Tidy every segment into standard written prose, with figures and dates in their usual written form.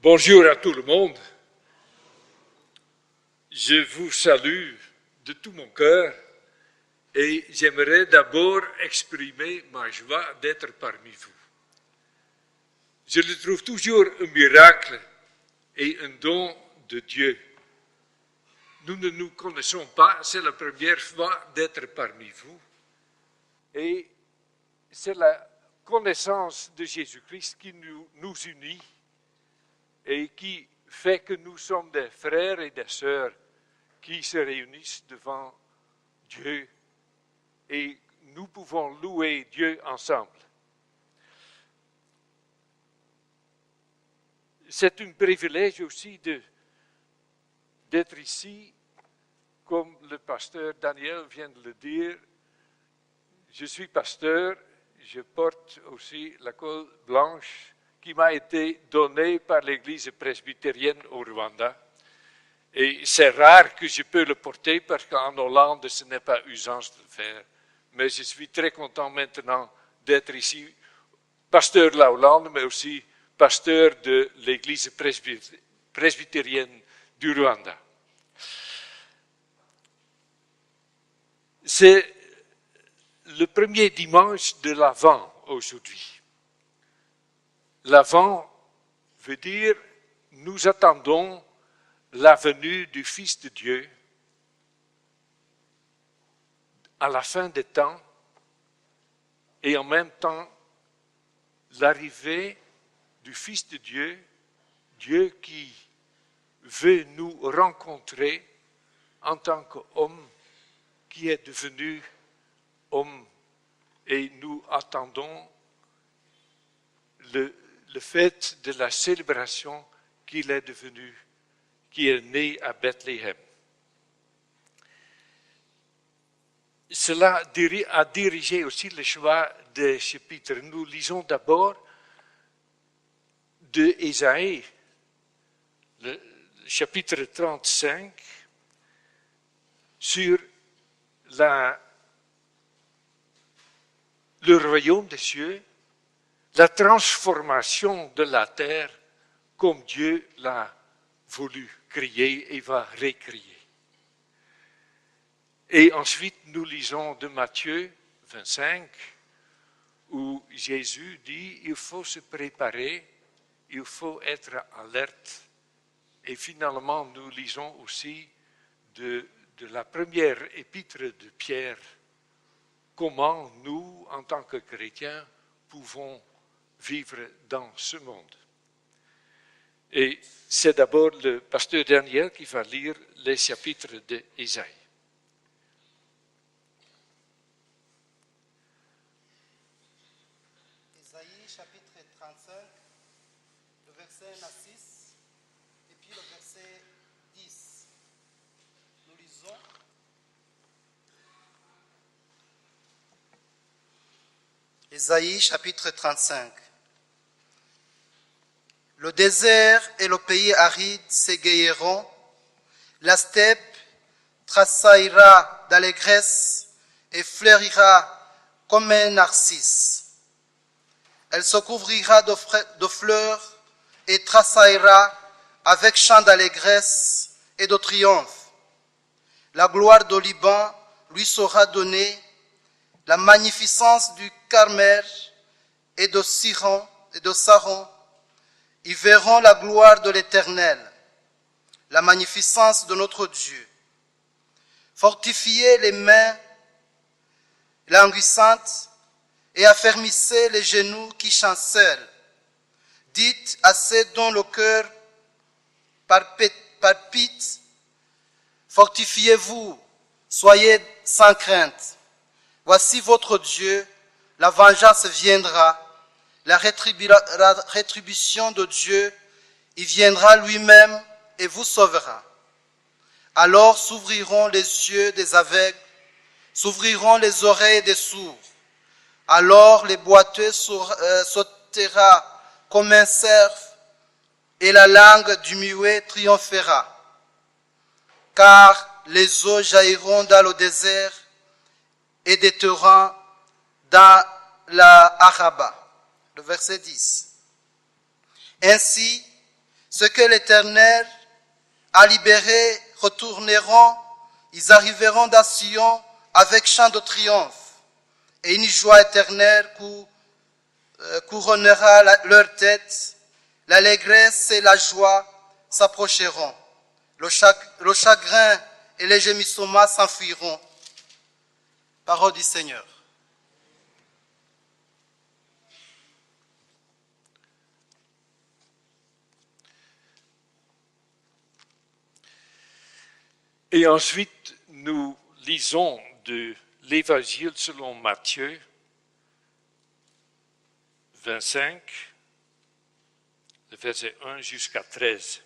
Bonjour à tout le monde. Je vous salue de tout mon cœur et j'aimerais d'abord exprimer ma joie d'être parmi vous. Je le trouve toujours un miracle et un don de Dieu. Nous ne nous connaissons pas, c'est la première fois d'être parmi vous. Et c'est la connaissance de Jésus-Christ qui nous unit et qui fait que nous sommes des frères et des sœurs qui se réunissent devant Dieu et nous pouvons louer Dieu ensemble. C'est un privilège aussi d'être ici, comme le pasteur Daniel vient de le dire. Je suis pasteur, je porte aussi la colle blanche qui m'a été donnée par l'Église presbytérienne au Rwanda. Et c'est rare que je peux le porter parce qu'en Hollande, ce n'est pas usance de le faire. Mais je suis très content maintenant d'être ici, pasteur de la Hollande, mais aussi pasteur de l'Église presbytérienne du Rwanda. C'est le premier dimanche de l'Avent aujourd'hui. L'Avent veut dire nous attendons la venue du Fils de Dieu à la fin des temps et en même temps l'arrivée du Fils de Dieu, Dieu qui veut nous rencontrer en tant qu'homme qui est devenu homme et nous attendons le fait de la célébration qu'il est devenu, qui est né à Bethléem. Cela a dirigé aussi le choix des chapitres. Nous lisons d'abord de Ésaïe, le chapitre 35, sur le royaume des cieux, la transformation de la terre comme Dieu l'a voulu créer et va recréer. Et ensuite, nous lisons de Matthieu 25, où Jésus dit, il faut se préparer, il faut être alerte. Et finalement, nous lisons aussi de la première épître de Pierre, comment nous, en tant que chrétiens, pouvons vivre dans ce monde. Et c'est d'abord le pasteur Daniel qui va lire les chapitres d'Ésaïe. Ésaïe chapitre 35, le verset 1 à 6, et puis le verset 10. Nous lisons. Ésaïe chapitre 35. Le désert et le pays aride s'égayeront, la steppe tressaillera d'allégresse et fleurira comme un narcisse. Elle se couvrira de fleurs et tressaillera avec chants d'allégresse et de triomphe. La gloire du Liban lui sera donnée, la magnificence du Carmel et de Saron. Ils verront la gloire de l'Éternel, la magnificence de notre Dieu. Fortifiez les mains languissantes et affermissez les genoux qui chancellent. Dites à ceux dont le cœur palpite, fortifiez-vous, soyez sans crainte. Voici votre Dieu, la vengeance viendra, la rétribution de Dieu, il viendra lui-même et vous sauvera. Alors s'ouvriront les yeux des aveugles, s'ouvriront les oreilles des sourds. Alors les boiteux sautera comme un cerf et la langue du muet triomphera. Car les eaux jailliront dans le désert et des torrents dans la Araba. Le verset 10. Ainsi, ceux que l'Éternel a libérés retourneront, ils arriveront dans Sion avec chant de triomphe, et une joie éternelle couronnera leur tête. L'allégresse et la joie s'approcheront. Le chagrin et les gémissements s'enfuiront. Parole du Seigneur. Et ensuite, nous lisons de l'Évangile selon Matthieu 25, le verset 1 jusqu'à 13.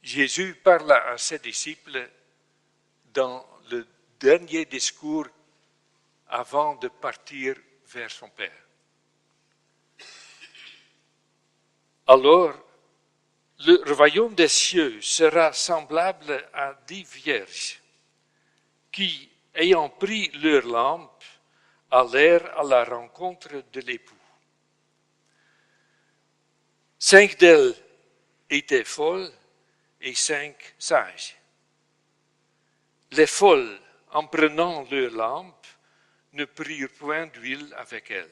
Jésus parla à ses disciples dans le dernier discours avant de partir vers son Père. Alors, le royaume des cieux sera semblable à 10 vierges qui, ayant pris leur lampe, allèrent à la rencontre de l'époux. 5 d'elles étaient folles et 5 sages. Les folles, en prenant leur lampe, ne prirent point d'huile avec elles.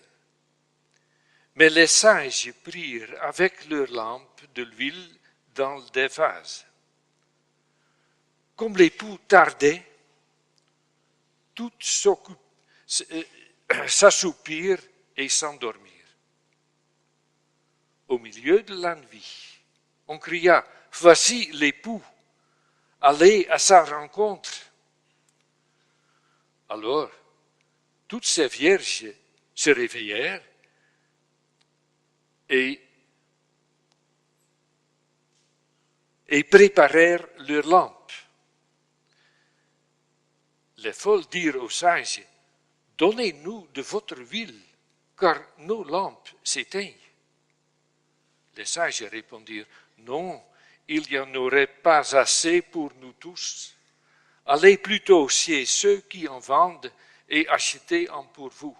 Mais les sages prirent avec leur lampe de l'huile dans des vases. Comme l'époux tardait, toutes s'assoupirent et s'endormirent. Au milieu de la nuit, on cria « Voici l'époux, allez à sa rencontre !» Alors, toutes ces vierges se réveillèrent et préparèrent leurs lampes. Les folles dirent aux sages, « Donnez-nous de votre huile, car nos lampes s'éteignent. » Les sages répondirent, « Non, il n'y en aurait pas assez pour nous tous. Allez plutôt chez ceux qui en vendent et achetez-en pour vous. »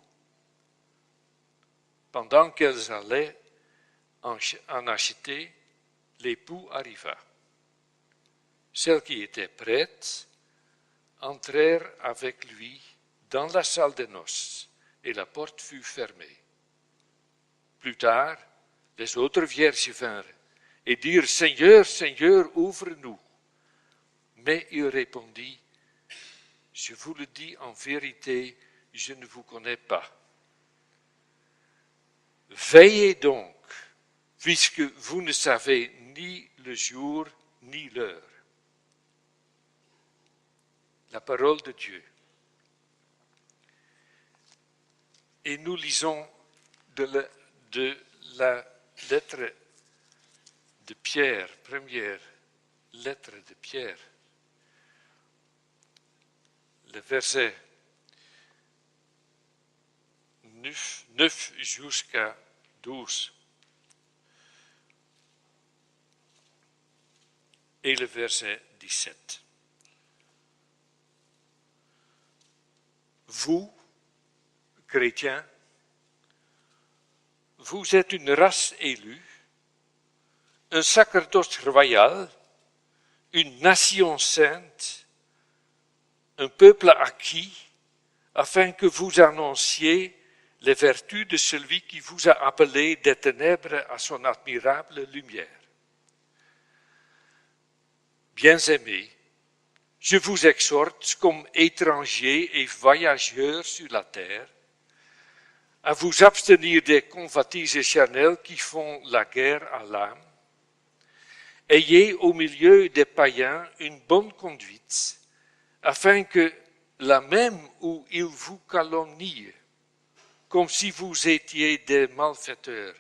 Pendant qu'elles allaient en acheter, l'époux arriva. Celles qui étaient prêtes entrèrent avec lui dans la salle des noces et la porte fut fermée. Plus tard, les autres vierges vinrent et dirent « Seigneur, Seigneur, ouvre-nous » Mais il répondit « Je vous le dis en vérité, je ne vous connais pas. Veillez donc, puisque vous ne savez ni le jour ni l'heure. » La parole de Dieu. Et nous lisons de la lettre de Pierre, première lettre de Pierre, le verset 9 jusqu'à 12 et le verset 17. Vous, chrétiens, vous êtes une race élue, un sacerdoce royal, une nation sainte, un peuple acquis, afin que vous annonciez les vertus de celui qui vous a appelé des ténèbres à son admirable lumière. Bien-aimés, je vous exhorte comme étrangers et voyageurs sur la terre à vous abstenir des convoitises charnelles qui font la guerre à l'âme. Ayez au milieu des païens une bonne conduite, afin que, là même où ils vous calomnient, comme si vous étiez des malfaiteurs.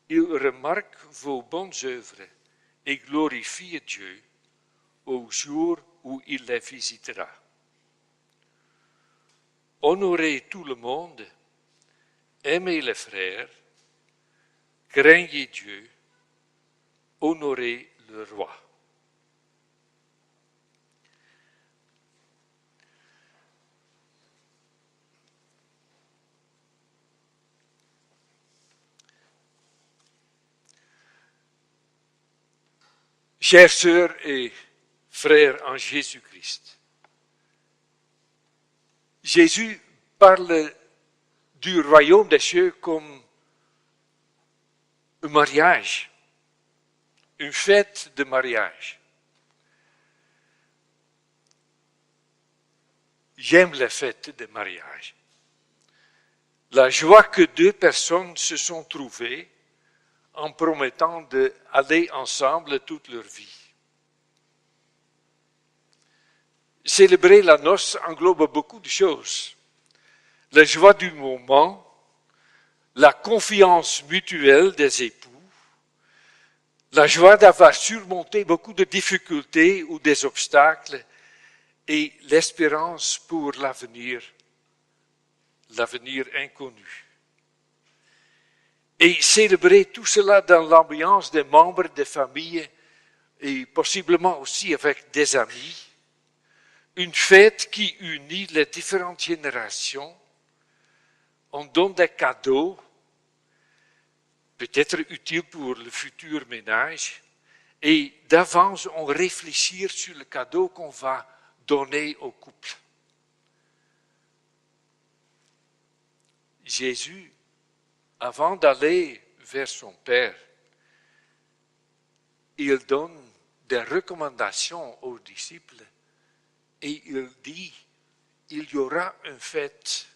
Il remarque vos bonnes œuvres et glorifie Dieu au jour où il les visitera. Honorez tout le monde, aimez les frères, craignez Dieu, honorez le roi. Chères sœurs et frères en Jésus-Christ, Jésus parle du royaume des cieux comme un mariage, une fête de mariage. J'aime les fêtes de mariage. La joie que deux personnes se sont trouvées en promettant d'aller ensemble toute leur vie. Célébrer la noce englobe beaucoup de choses. La joie du moment, la confiance mutuelle des époux, la joie d'avoir surmonté beaucoup de difficultés ou des obstacles et l'espérance pour l'avenir inconnu. Et célébrer tout cela dans l'ambiance des membres des familles et possiblement aussi avec des amis. Une fête qui unit les différentes générations. On donne des cadeaux, peut-être utiles pour le futur ménage, et d'avance on réfléchit sur le cadeau qu'on va donner au couple. Jésus, avant d'aller vers son Père, il donne des recommandations aux disciples et il dit, il y aura une fête,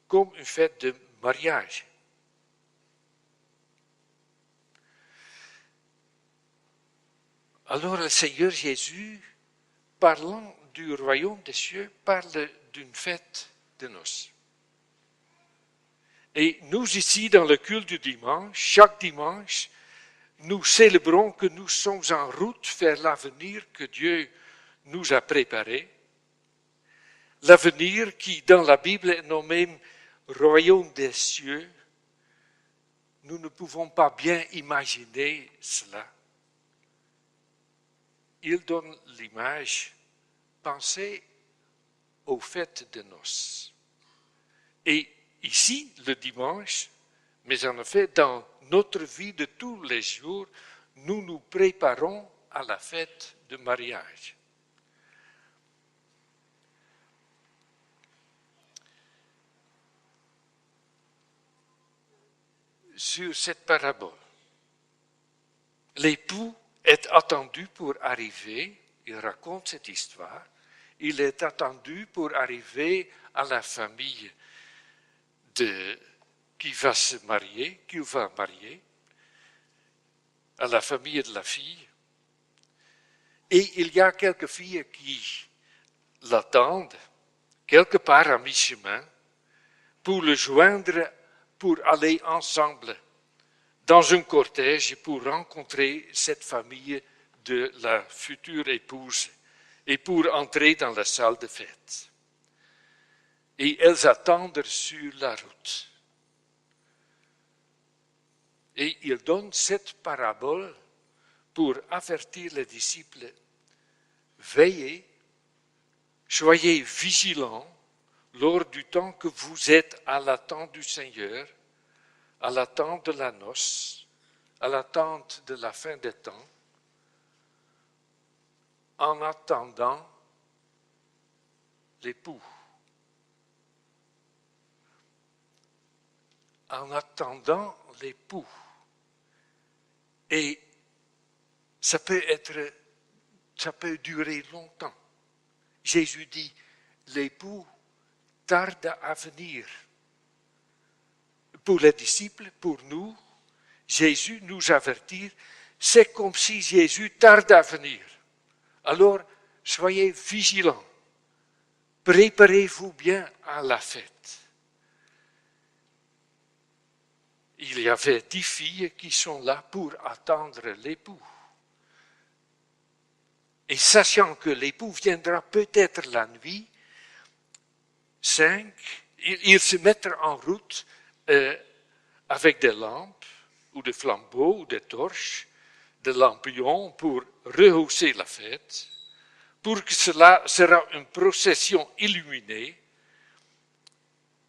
comme une fête de mariage. Alors le Seigneur Jésus, parlant du royaume des cieux, parle d'une fête de noces. Et nous ici, dans le culte du dimanche, chaque dimanche, nous célébrons que nous sommes en route vers l'avenir que Dieu nous a préparé. L'avenir qui, dans la Bible, est nommé royaume des cieux. Nous ne pouvons pas bien imaginer cela. Il donne l'image, pensez aux fêtes de noces. Et ici, le dimanche, mais en effet, dans notre vie de tous les jours, nous nous préparons à la fête de mariage. Sur cette parabole, l'époux est attendu pour arriver, il raconte cette histoire, il est attendu pour arriver à la famille qu'il va marier, à la famille de la fille. Et il y a quelques filles qui l'attendent, quelque part à mi-chemin, pour le joindre, pour aller ensemble dans un cortège pour rencontrer cette famille de la future épouse et pour entrer dans la salle de fête. Et elles attendent sur la route. Et il donne cette parabole pour avertir les disciples, veillez, soyez vigilants lors du temps que vous êtes à l'attente du Seigneur, à l'attente de la noce, à l'attente de la fin des temps, en attendant l'époux. En attendant l'époux. Et ça peut durer longtemps. Jésus dit, l'époux tarde à venir. Pour les disciples, pour nous, Jésus nous avertit, c'est comme si Jésus tarde à venir. Alors, soyez vigilants. Préparez-vous bien à la fête. il y avait 10 filles qui sont là pour attendre l'époux. Et sachant que l'époux viendra peut-être la nuit, 5, ils se mettent en route avec des lampes, ou des flambeaux, ou des torches, des lampions pour rehausser la fête, pour que cela sera une procession illuminée.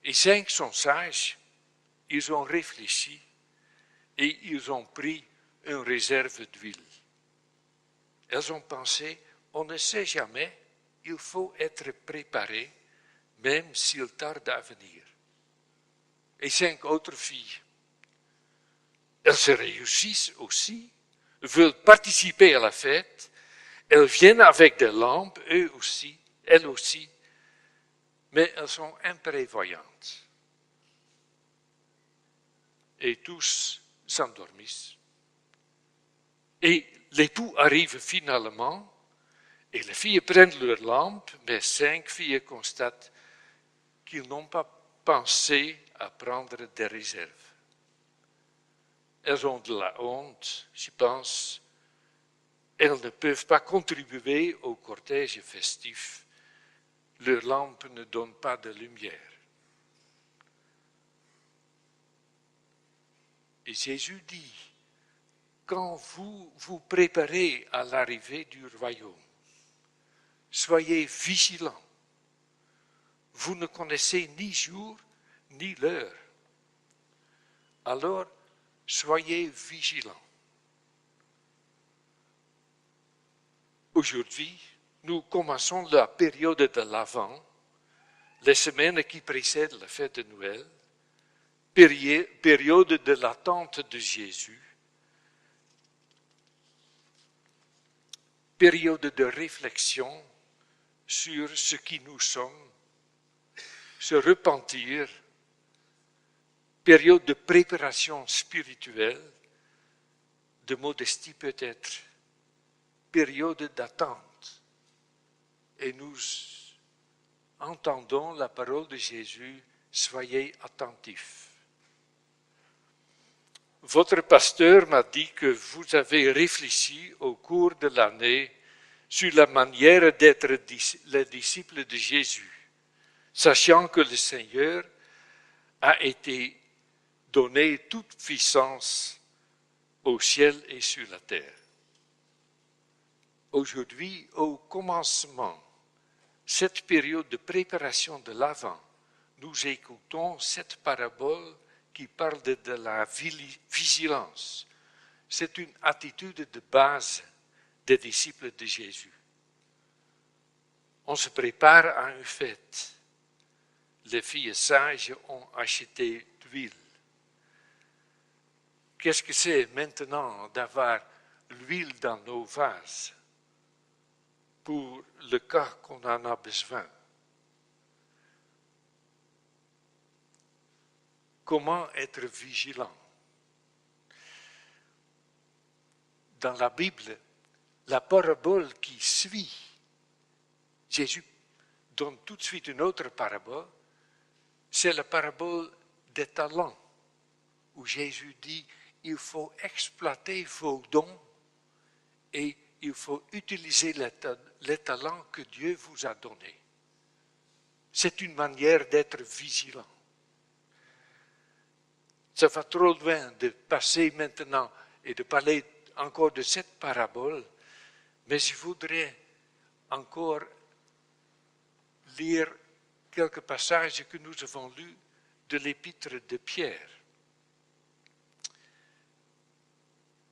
Et 5 sont sages, ils ont réfléchi et ils ont pris une réserve d'huile. Elles ont pensé, on ne sait jamais, il faut être préparé, même s'il tarde à venir. Et 5 autres filles, elles se réussissent aussi, veulent participer à la fête, elles viennent avec des lampes, elles aussi, mais elles sont imprévoyantes. Et tous s'endormissent. Et l'époux arrive finalement, et les filles prennent leurs lampes, mais 5 filles constatent qu'ils n'ont pas pensé à prendre des réserves. Elles ont de la honte, je pense. Elles ne peuvent pas contribuer au cortège festif. Leurs lampes ne donnent pas de lumière. Et Jésus dit, quand vous vous préparez à l'arrivée du royaume, soyez vigilants. Vous ne connaissez ni jour ni l'heure. Alors, soyez vigilants. Aujourd'hui, nous commençons la période de l'Avent, les semaines qui précèdent la fête de Noël, période de l'attente de Jésus, période de réflexion sur ce qui nous sommes, se repentir, période de préparation spirituelle, de modestie peut-être, période d'attente. Et nous entendons la parole de Jésus, soyez attentifs. Votre pasteur m'a dit que vous avez réfléchi au cours de l'année sur la manière d'être les disciples de Jésus, sachant que le Seigneur a été donné toute puissance au ciel et sur la terre. Aujourd'hui, au commencement, cette période de préparation de l'Avent, nous écoutons cette parabole qui parle de la vigilance. C'est une attitude de base des disciples de Jésus. On se prépare à une fête. Les filles sages ont acheté d'huile. Qu'est-ce que c'est maintenant d'avoir l'huile dans nos vases pour le cas qu'on en a besoin? Comment être vigilant? Dans la Bible, la parabole qui suit, Jésus donne tout de suite une autre parabole, c'est la parabole des talents, où Jésus dit, il faut exploiter vos dons et il faut utiliser les talents que Dieu vous a donnés. C'est une manière d'être vigilant. Ça va trop loin de passer maintenant et de parler encore de cette parabole, mais je voudrais encore lire quelques passages que nous avons lus de l'épître de Pierre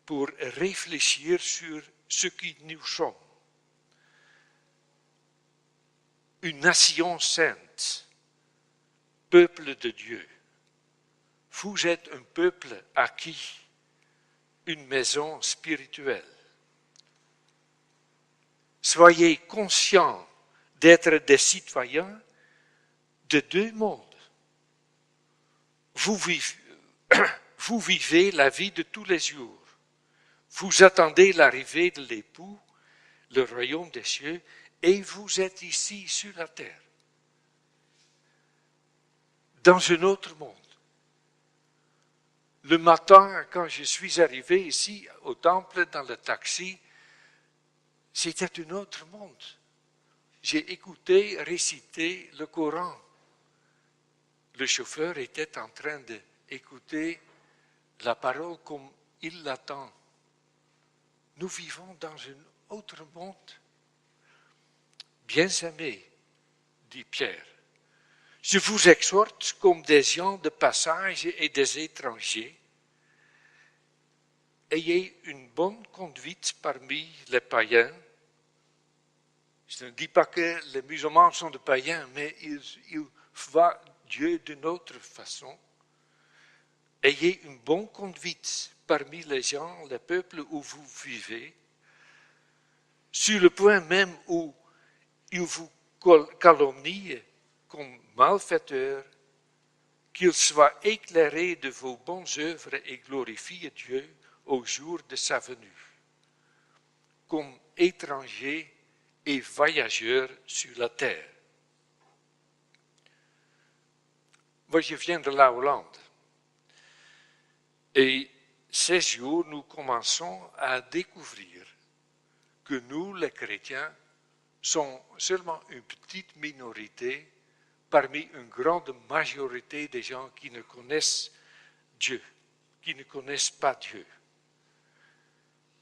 pour réfléchir sur ce qui nous sommes. Une nation sainte, peuple de Dieu. Vous êtes un peuple acquis, une maison spirituelle. Soyez conscients d'être des citoyens de deux mondes. Vous vivez la vie de tous les jours. Vous attendez l'arrivée de l'époux, le royaume des cieux, et vous êtes ici sur la terre, dans un autre monde. Le matin, quand je suis arrivé ici au temple dans le taxi, c'était un autre monde. J'ai écouté réciter le Coran. Le chauffeur était en train d'écouter la parole comme il l'attend. Nous vivons dans un autre monde. Bien-aimés, dit Pierre, je vous exhorte comme des gens de passage et des étrangers. Ayez une bonne conduite parmi les païens. Je ne dis pas que les musulmans sont des païens, mais ils voient Dieu d'une autre façon. Ayez une bonne conduite parmi les gens, les peuples où vous vivez, sur le point même où ils vous calomnient comme malfaiteurs, qu'ils soient éclairés de vos bonnes œuvres et glorifient Dieu au jour de sa venue, comme étrangers et voyageurs sur la terre. Moi, je viens de la Hollande. Et ces jours, nous commençons à découvrir que nous, les chrétiens, sommes seulement une petite minorité parmi une grande majorité des gens qui ne connaissent Dieu, qui ne connaissent pas Dieu.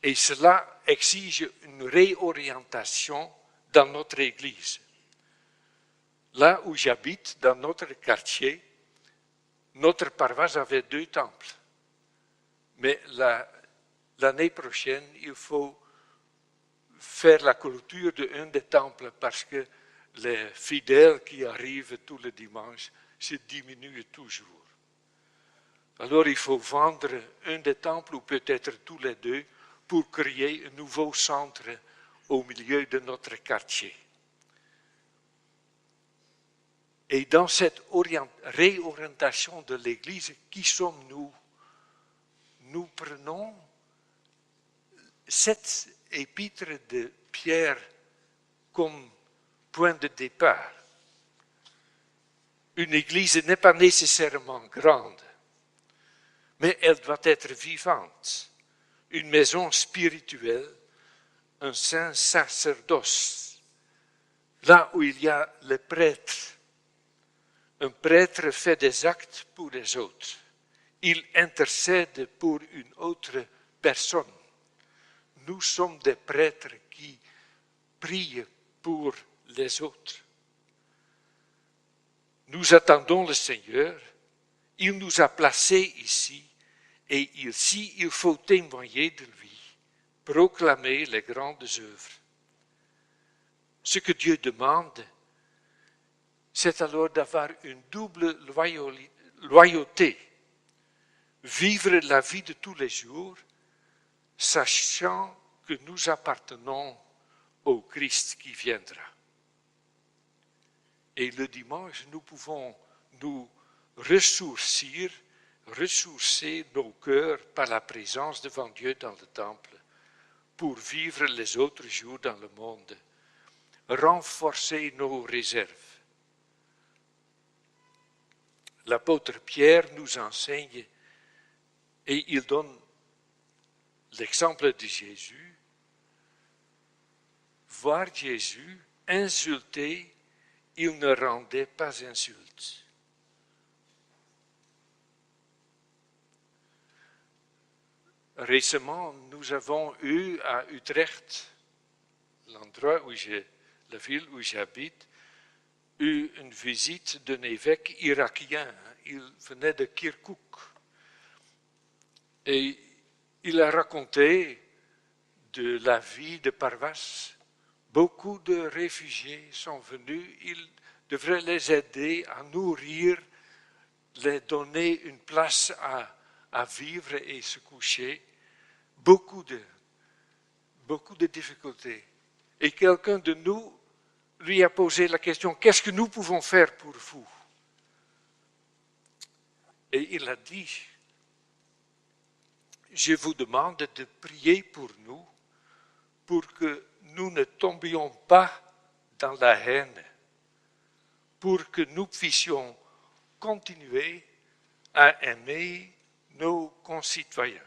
Et cela exige une réorientation dans notre Église. Là où j'habite, dans notre quartier, notre paroisse avait 2 temples. Mais l'année prochaine, il faut faire la clôture d'un des temples parce que les fidèles qui arrivent tous les dimanches se diminuent toujours. Alors il faut vendre un des temples ou peut-être tous les 2 pour créer un nouveau centre au milieu de notre quartier. Et dans cette réorientation de l'Église, qui sommes-nous? Nous prenons cette épître de Pierre comme point de départ. Une église n'est pas nécessairement grande, mais elle doit être vivante. Une maison spirituelle, un saint sacerdoce, là où il y a le prêtre. Un prêtre fait des actes pour les autres. Il intercède pour une autre personne. Nous sommes des prêtres qui prient pour les autres. Nous attendons le Seigneur. Il nous a placés ici et ici il faut témoigner de lui, proclamer les grandes œuvres. Ce que Dieu demande, c'est alors d'avoir une double loyauté. Vivre la vie de tous les jours, sachant que nous appartenons au Christ qui viendra. Et le dimanche, nous pouvons nous ressourcer nos cœurs par la présence devant Dieu dans le temple, pour vivre les autres jours dans le monde, renforcer nos réserves. L'apôtre Pierre nous enseigne et il donne l'exemple de Jésus. Voir Jésus insulté, il ne rendait pas insulte. Récemment, nous avons eu à Utrecht, la ville où j'habite, eu une visite d'un évêque irakien. Il venait de Kirkouk. Et il a raconté de la vie de paroisse. Beaucoup de réfugiés sont venus. Il devrait les aider à nourrir, les donner une place à vivre et se coucher. Beaucoup de difficultés. Et quelqu'un de nous lui a posé la question, qu'est-ce que nous pouvons faire pour vous? Et il a dit, je vous demande de prier pour nous, pour que nous ne tombions pas dans la haine, pour que nous puissions continuer à aimer nos concitoyens.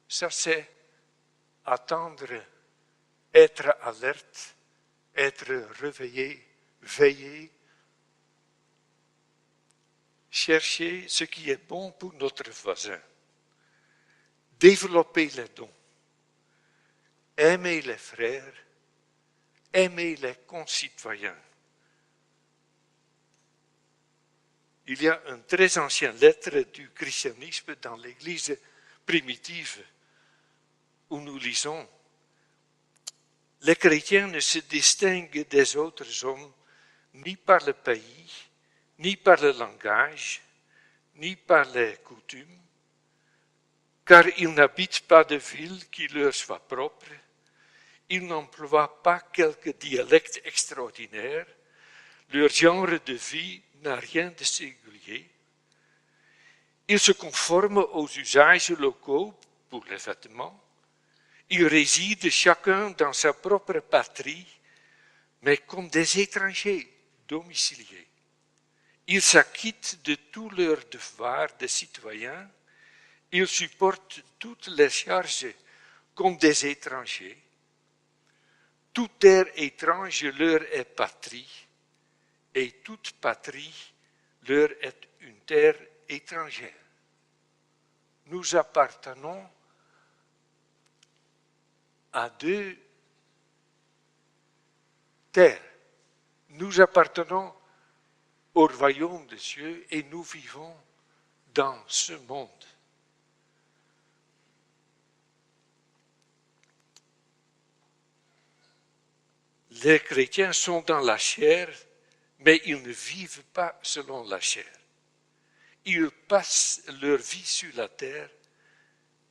Ça, c'est attendre, être alerte, être réveillé, veiller, chercher ce qui est bon pour notre voisin, développer les dons, aimer les frères, aimer les concitoyens. Il y a une très ancienne lettre du christianisme dans l'Église primitive où nous lisons « Les chrétiens ne se distinguent des autres hommes ni par le pays, ni par le langage, ni par les coutumes, car ils n'habitent pas de ville qui leur soit propre, ils n'emploient pas quelque dialecte extraordinaire, leur genre de vie n'a rien de singulier. Ils se conforment aux usages locaux pour les vêtements. Ils résident chacun dans sa propre patrie, mais comme des étrangers domiciliés. Ils s'acquittent de tous leurs devoirs de citoyens. Ils supportent toutes les charges comme des étrangers. Toute terre étrange leur est patrie, et toute patrie leur est une terre étrangère. Nous appartenons à deux terres. Nous appartenons au royaume de Dieu et nous vivons dans ce monde. Les chrétiens sont dans la chair, mais ils ne vivent pas selon la chair. Ils passent leur vie sur la terre,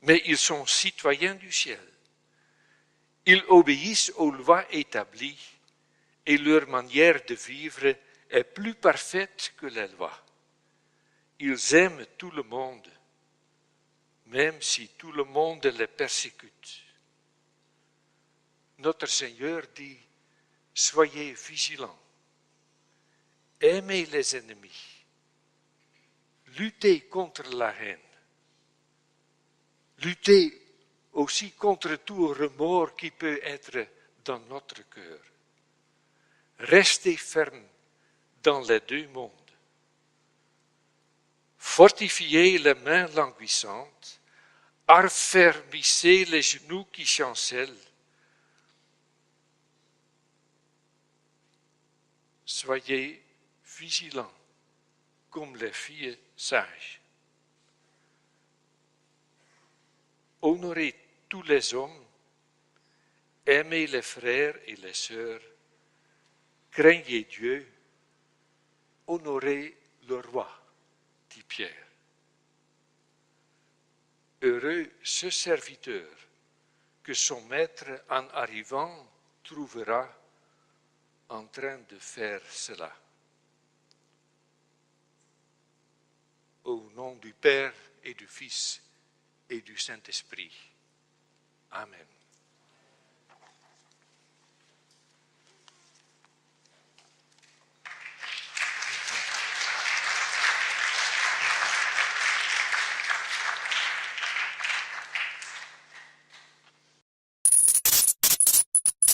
mais ils sont citoyens du ciel. Ils obéissent aux lois établies et leur manière de vivre est plus parfaite que les lois. Ils aiment tout le monde, même si tout le monde les persécute. Notre Seigneur dit, soyez vigilants, aimez les ennemis, luttez contre la haine, luttez aussi contre tout remords qui peut être dans notre cœur. Restez fermes dans les deux mondes. Fortifiez les mains languissantes, affermissez les genoux qui chancellent. Soyez vigilants comme les filles sages. Honorez tous les hommes, aimez les frères et les sœurs, craignez Dieu, honorez le roi, dit Pierre. Heureux ce serviteur que son maître, en arrivant, trouvera en train de faire cela. Au nom du Père et du Fils et du Saint-Esprit. Amen.